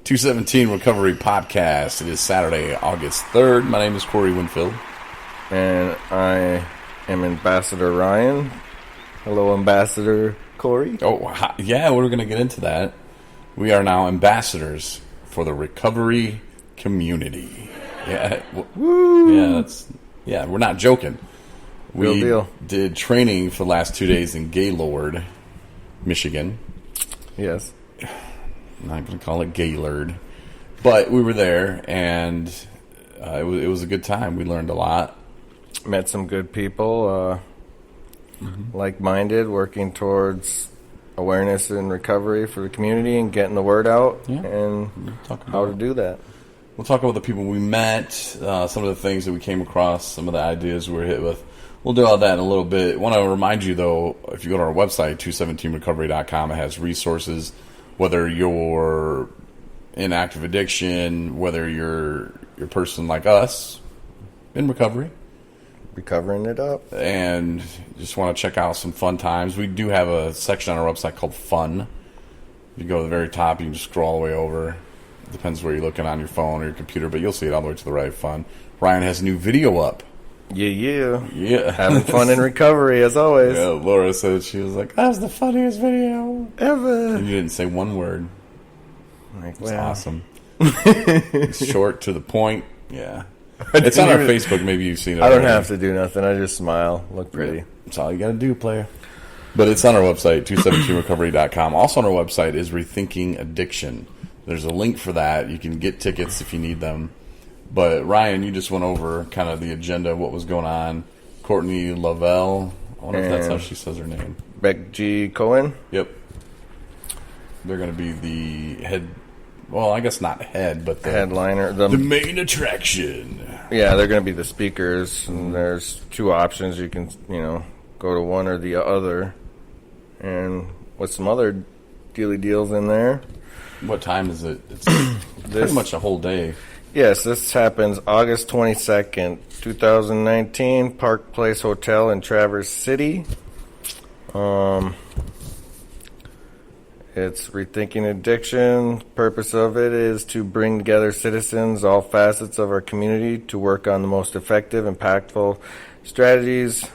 217 Recovery Podcast. It is Saturday, August 3rd. My name is Corey Winfield. And I am Ambassador Ryan. Hello, Ambassador Corey. Oh, yeah, we're going to get into that. We are now ambassadors for the recovery community. Yeah, Woo! Yeah, we're not joking. Real deal. Did training for the last 2 days in Gaylord, Michigan. Yes. I'm not going to call it Gaylord, but we were there, and it was a good time. We learned a lot. Met some good people, like-minded, working towards awareness and recovery for the community and getting the word out and how to do that. We'll talk about the people we met, some of the things that we came across, some of the ideas we were hit with. We'll do all that in a little bit. I want to remind you, though, if you go to our website, 217recovery.com, it has resources. Whether you're in active addiction, whether you're a person like us in recovery. Recovering it up. And just want to check out some fun times. We do have a section on our website called Fun. You go to the very top, you can just scroll all the way over. It depends where you're looking on your phone or your computer, but you'll see it all the way to the right. Fun. Ryan has a new video up. Yeah. Having fun in recovery, as always. Yeah, Laura said, she was like, that's the funniest video ever. And you didn't say one word. Like, it's awesome. It's short, to the point. Yeah. It's on our Facebook. Maybe you've seen it. I don't have to do nothing. I just smile. Look pretty. Yeah, that's all you got to do, player. But it's on our website, 217recovery.com. Also on our website is Rethinking Addiction. There's a link for that. You can get tickets if you need them. But, Ryan, you just went over kind of the agenda, what was going on. Courtney Lavelle. I wonder if that's how she says her name. Beck G. Cohen. Yep. They're going to be the head, well, I guess not head, but the headliner. The main attraction. Yeah, they're going to be the speakers. And there's two options. You can, go to one or the other. And with some other deals in there. What time is it? It's pretty much a whole day. Yes, this happens August 22nd, 2019, Park Place Hotel in Traverse City. It's Rethinking Addiction. Purpose of it is to bring together citizens, all facets of our community, to work on the most effective, impactful strategies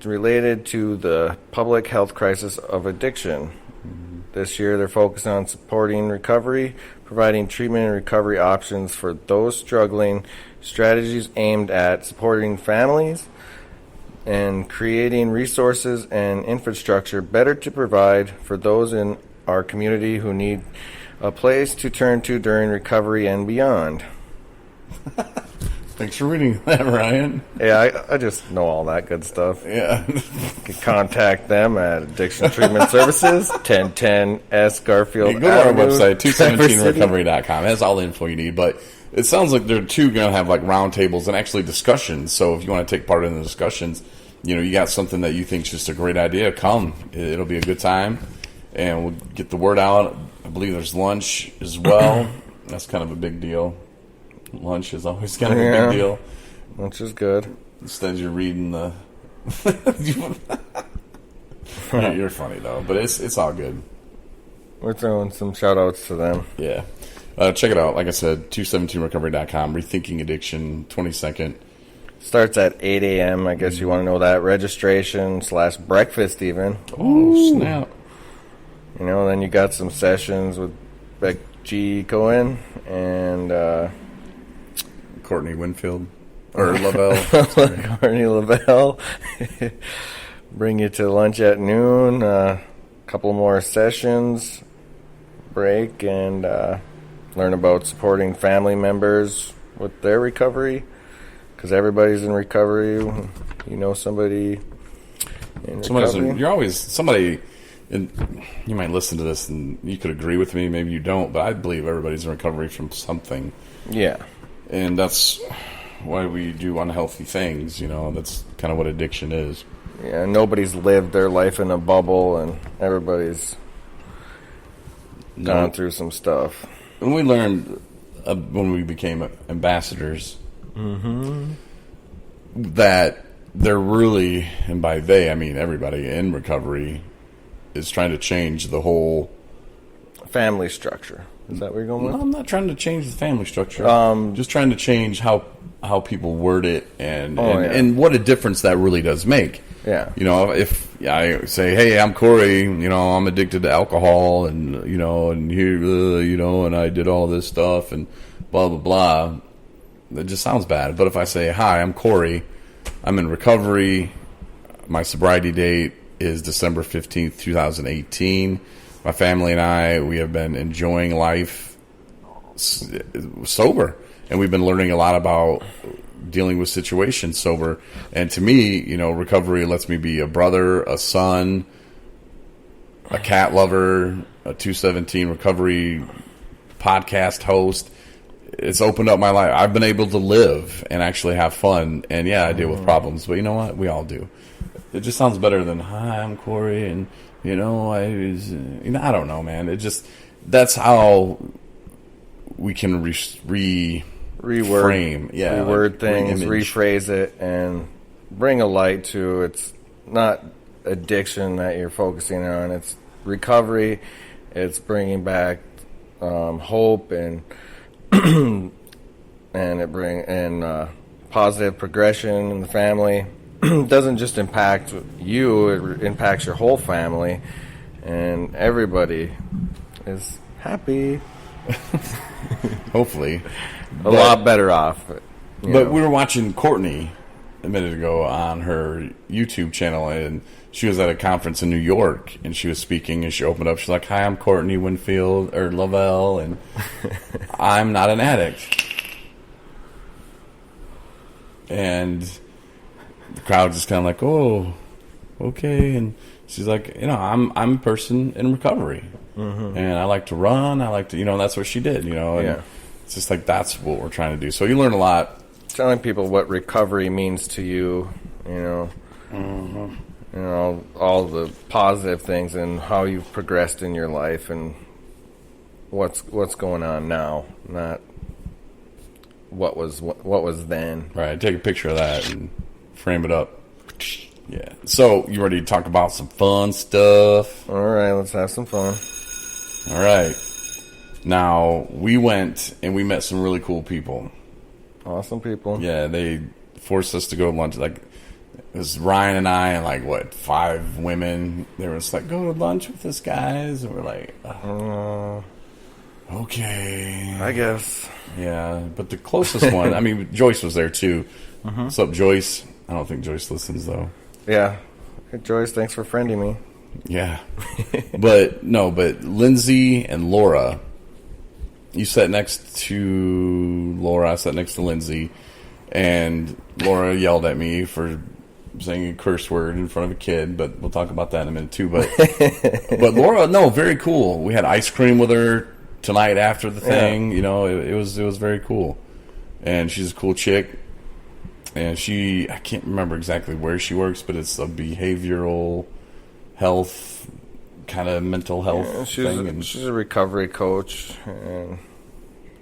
related to the public health crisis of addiction. This year, they're focused on supporting recovery, providing treatment and recovery options for those struggling, strategies aimed at supporting families, and creating resources and infrastructure better to provide for those in our community who need a place to turn to during recovery and beyond. Thanks for reading that, Ryan. Yeah, I just know all that good stuff. Yeah. You can contact them at Addiction Treatment Services, 1010 S. Garfield Go to our Avenue, website, 217recovery.com. It has all the info you need, but it sounds like they're going to have like roundtables and actually discussions. So if you want to take part in the discussions, you got something that you think is just a great idea, come. It'll be a good time, and we'll get the word out. I believe there's lunch as well. That's kind of a big deal. Lunch is always kind of a big deal. Lunch is good. Instead, you're reading the... You're funny, though, but it's all good. We're throwing some shout-outs to them. Yeah. Check it out. Like I said, 217recovery.com. Rethinking Addiction, 22nd. Starts at 8 a.m. I guess you want to know that. Registration / breakfast even. Oh, snap. Then you got some sessions with Beck G. Cohen and... Courtney Winfield. Or Lavelle. Courtney Lavelle. Bring you to lunch at noon. Couple more sessions. Break and learn about supporting family members with their recovery. Because everybody's in recovery. Somebody in recovery. You're always somebody... And you might listen to this and you could agree with me, maybe you don't, but I believe everybody's in recovery from something. Yeah. And that's why we do unhealthy things, that's kind of what addiction is. Yeah, nobody's lived their life in a bubble, and everybody's gone through some stuff. And we learned when we became ambassadors that they're really, and by they I mean everybody in recovery, is trying to change the whole family structure. Is that what you're going with? No, I'm not trying to change the family structure. Just trying to change how people word it and what a difference that really does make. Yeah. You know, if I say, hey, I'm Corey, you know, I'm addicted to alcohol and, you know, and here, you know, and I did all this stuff and blah, blah, blah, it just sounds bad. But if I say, hi, I'm Corey, I'm in recovery, my sobriety date is December 15th, 2018. My family and I, we have been enjoying life sober. And we've been learning a lot about dealing with situations sober. And to me, you know, recovery lets me be a brother, a son, a cat lover, a 217 recovery podcast host. It's opened up my life. I've been able to live and actually have fun. And yeah, I deal with problems, but you know what? We all do. It just sounds better than, hi, I'm Corey, and you know, I don't know, man. It just, that's how we can reword things, rephrase it, and bring a light to it's not addiction that you're focusing on. It's recovery. It's bringing back hope and positive progression in the family. It doesn't just impact you, it impacts your whole family, and everybody is happy. Hopefully. A lot better off. But we were watching Courtney a minute ago on her YouTube channel, and she was at a conference in New York, and she was speaking, and she opened up, she's like, hi, I'm Courtney Winfield, or Lavelle, and I'm not an addict. And the crowd just kind of like, oh, okay. And she's like, you know, I'm a person in recovery, and I like to run. I like to, you know, that's what she did, you know. And it's just like that's what we're trying to do. So you learn a lot. Telling people what recovery means to you, you know, you know, all the positive things and how you've progressed in your life and what's going on now, not what was then. Right. Take a picture of that and frame it up. Yeah. So, you ready to talk about some fun stuff? All right, let's have some fun. All right. Now, we went and we met some really cool people. Awesome people. Yeah, they forced us to go to lunch. Like, it was Ryan and I and, like, 5 women. They were just like, go to lunch with us, guys. And we're like, okay. I guess. Yeah, but the closest one, I mean, Joyce was there, too. What's up, Joyce? I don't think Joyce listens, though. Yeah. Hey, Joyce, thanks for friending me. Yeah. But Lindsay and Laura, you sat next to Laura, I sat next to Lindsay, and Laura yelled at me for saying a curse word in front of a kid, but we'll talk about that in a minute, too. But Laura, no, very cool. We had ice cream with her tonight after the thing. Yeah. You know, it was very cool. And she's a cool chick. And I can't remember exactly where she works, but it's a behavioral health, kind of mental health thing. She's a recovery coach and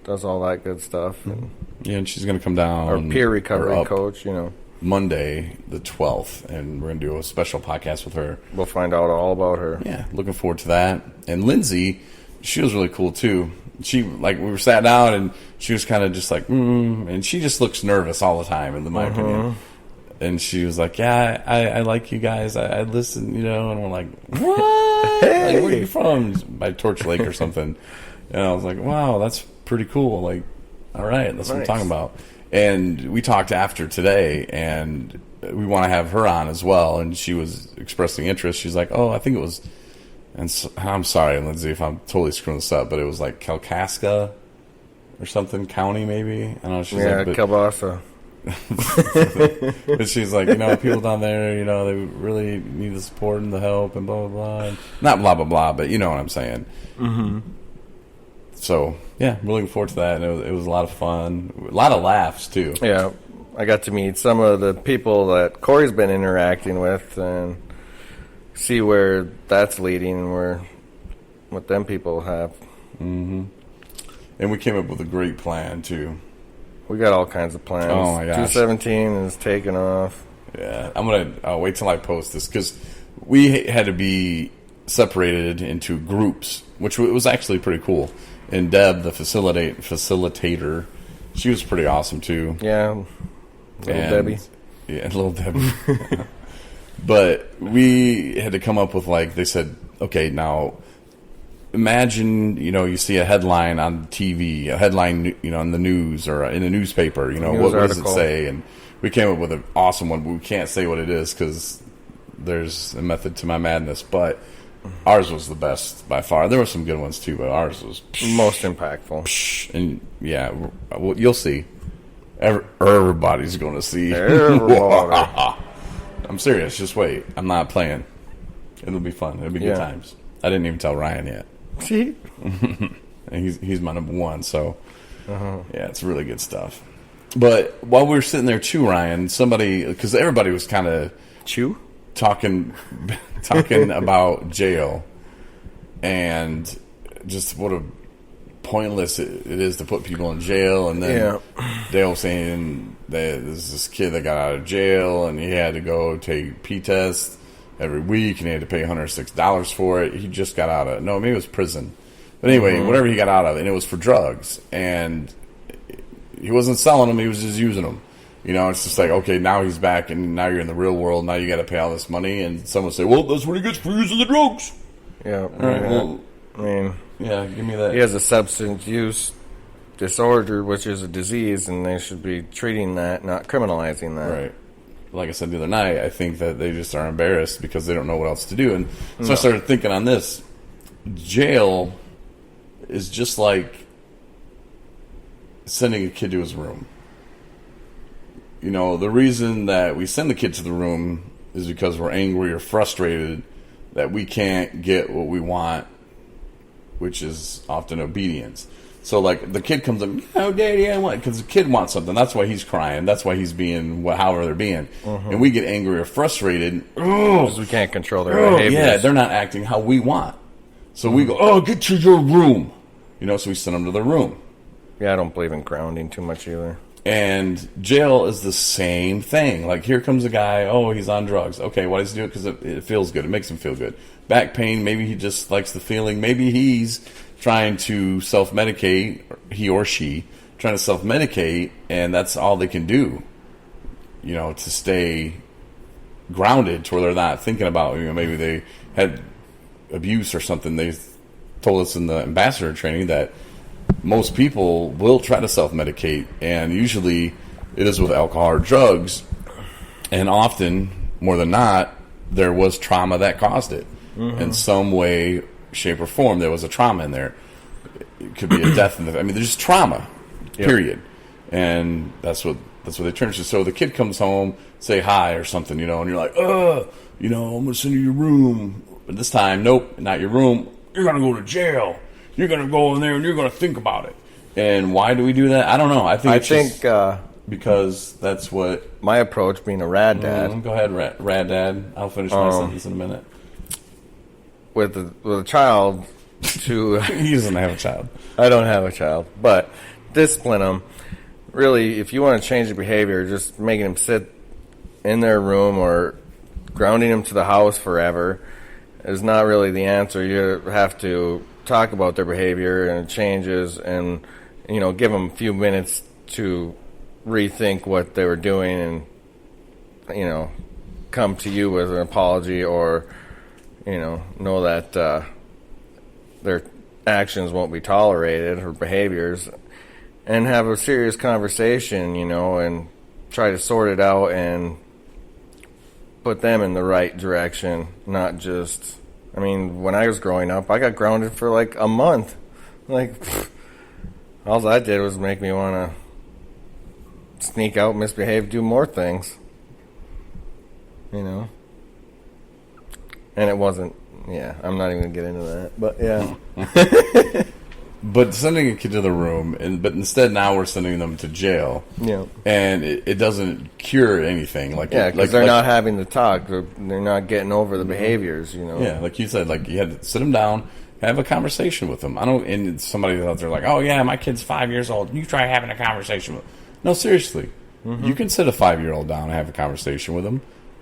does all that good stuff. And and she's going to come down. Our peer recovery coach, you know. Monday, the 12th, and we're going to do a special podcast with her. We'll find out all about her. Yeah, looking forward to that. And Lindsay, she was really cool, too. She, we were sat down, and she was kind of just like, and she just looks nervous all the time, in my opinion. And she was like, yeah, I like you guys. I listen, you know, and we're like, what? Hey! Like, where are you from? By Torch Lake or something. And I was like, wow, that's pretty cool. Like, all right, that's what I'm talking about. And we talked after today, and we want to have her on as well. And she was expressing interest. She's like, oh, I think it was... And so, I'm sorry, Lindsay, if I'm totally screwing this up, but it was like Kalkaska or something, county maybe. I don't know. She's like, Kalbasa. But she's like, you know, people down there, you know, they really need the support and the help and blah, blah, blah. And not blah, blah, blah, but you know what I'm saying. So, yeah, we're looking forward to that. And it was a lot of fun. A lot of laughs, too. Yeah, I got to meet some of the people that Corey's been interacting with and see where that's leading and what them people have. And we came up with a great plan, too. We got all kinds of plans. Oh, my gosh. 217 is taking off. Yeah, I'll wait till I post this, because we had to be separated into groups, which was actually pretty cool. And Deb, the facilitator, she was pretty awesome too. Yeah, Debbie. Yeah, little Debbie. But we had to come up with, like, they said, okay, now imagine, you see a headline on TV, a headline, in the news or in a newspaper, what does it say? And we came up with an awesome one, but we can't say what it is because there's a method to my madness. But ours was the best by far. There were some good ones too, but ours was most impactful. And yeah, you'll see. Everybody's going to see. I'm serious. Just wait. I'm not playing. It'll be fun. It'll be good times. I didn't even tell Ryan yet. See? And he's my number one. So, yeah, it's really good stuff. But while we were sitting there too, Ryan, because everybody was kind of talking about jail and just what a pointless it is to put people in jail. And then Dale was saying that there's this kid that got out of jail and he had to go take P-test every week and he had to pay $106 for it. He just got out of maybe it was prison. But anyway, whatever he got out of, and it was for drugs. And he wasn't selling them, he was just using them. It's just like, okay, now he's back and now you're in the real world. Now you got to pay all this money. And someone say, well, that's what he gets for using the drugs. Yeah. All right, well, I mean, yeah, give me that. He has a substance use disorder, which is a disease, and they should be treating that, not criminalizing that. Right. Like I said the other night, I think that they just are embarrassed because they don't know what else to do. And so I started thinking on this. Jail is just like sending a kid to his room. The reason that we send the kid to the room is because we're angry or frustrated that we can't get what we want, which is often obedience. So, like, the kid comes up, Daddy, I want, because the kid wants something. That's why he's crying. That's why he's being however they're being. And we get angry or frustrated. Because we can't control their behaviors. Yeah, they're not acting how we want. So we go, get to your room. So we send them to their room. Yeah, I don't believe in grounding too much either. And jail is the same thing. Like, here comes a guy, he's on drugs. Okay, why does he do it? Because it feels good. It makes him feel good. Back pain, maybe he just likes the feeling. Maybe he's trying to self-medicate, he or she, trying to self-medicate, and that's all they can do, to stay grounded to where they're not thinking about, maybe they had abuse or something. They told us in the ambassador training that most people will try to self-medicate, and usually it is with alcohol or drugs, and often, more than not, there was trauma that caused it. In some way, shape, or form, there was a trauma in there. It could be a death. There's just trauma, period. And that's what they turn to. So the kid comes home, say hi or something, and you're like, I'm going to send you to your room. But this time, nope, not your room. You're going to go to jail. You're going to go in there and you're going to think about it. And why do we do that? I don't know. I think because that's what... My approach, being a rad dad... Go ahead, rad dad. I'll finish my sentence in a minute. With a child to... He doesn't have a child. I don't have a child. But discipline them. Really, if you want to change the behavior, just making them sit in their room or grounding them to the house forever is not really the answer. You have to talk about their behavior and changes and, give them a few minutes to rethink what they were doing and, come to you with an apology or, know that their actions won't be tolerated or behaviors, and have a serious conversation, and try to sort it out and put them in the right direction, not just... when I was growing up, I got grounded for like a month. All that did was make me want to sneak out, misbehave, do more things. And it wasn't, I'm not even going to get into that. But, yeah. But sending a kid to the room, but instead now we're sending them to jail. Yeah. And it doesn't cure anything. Because they're not having the talk. They're not getting over the behaviors, Yeah, like you said, you had to sit them down, have a conversation with them. And somebody out there like, oh, yeah, my kid's 5 years old. You try having a conversation with them. No, seriously. You can sit a 5-year-old down and have a conversation with them.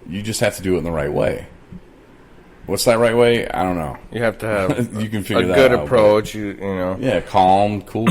You just have to do it in the right way. What's that right way? I don't know. You have to have You can figure a that good out, approach. You know. Yeah, calm, cool.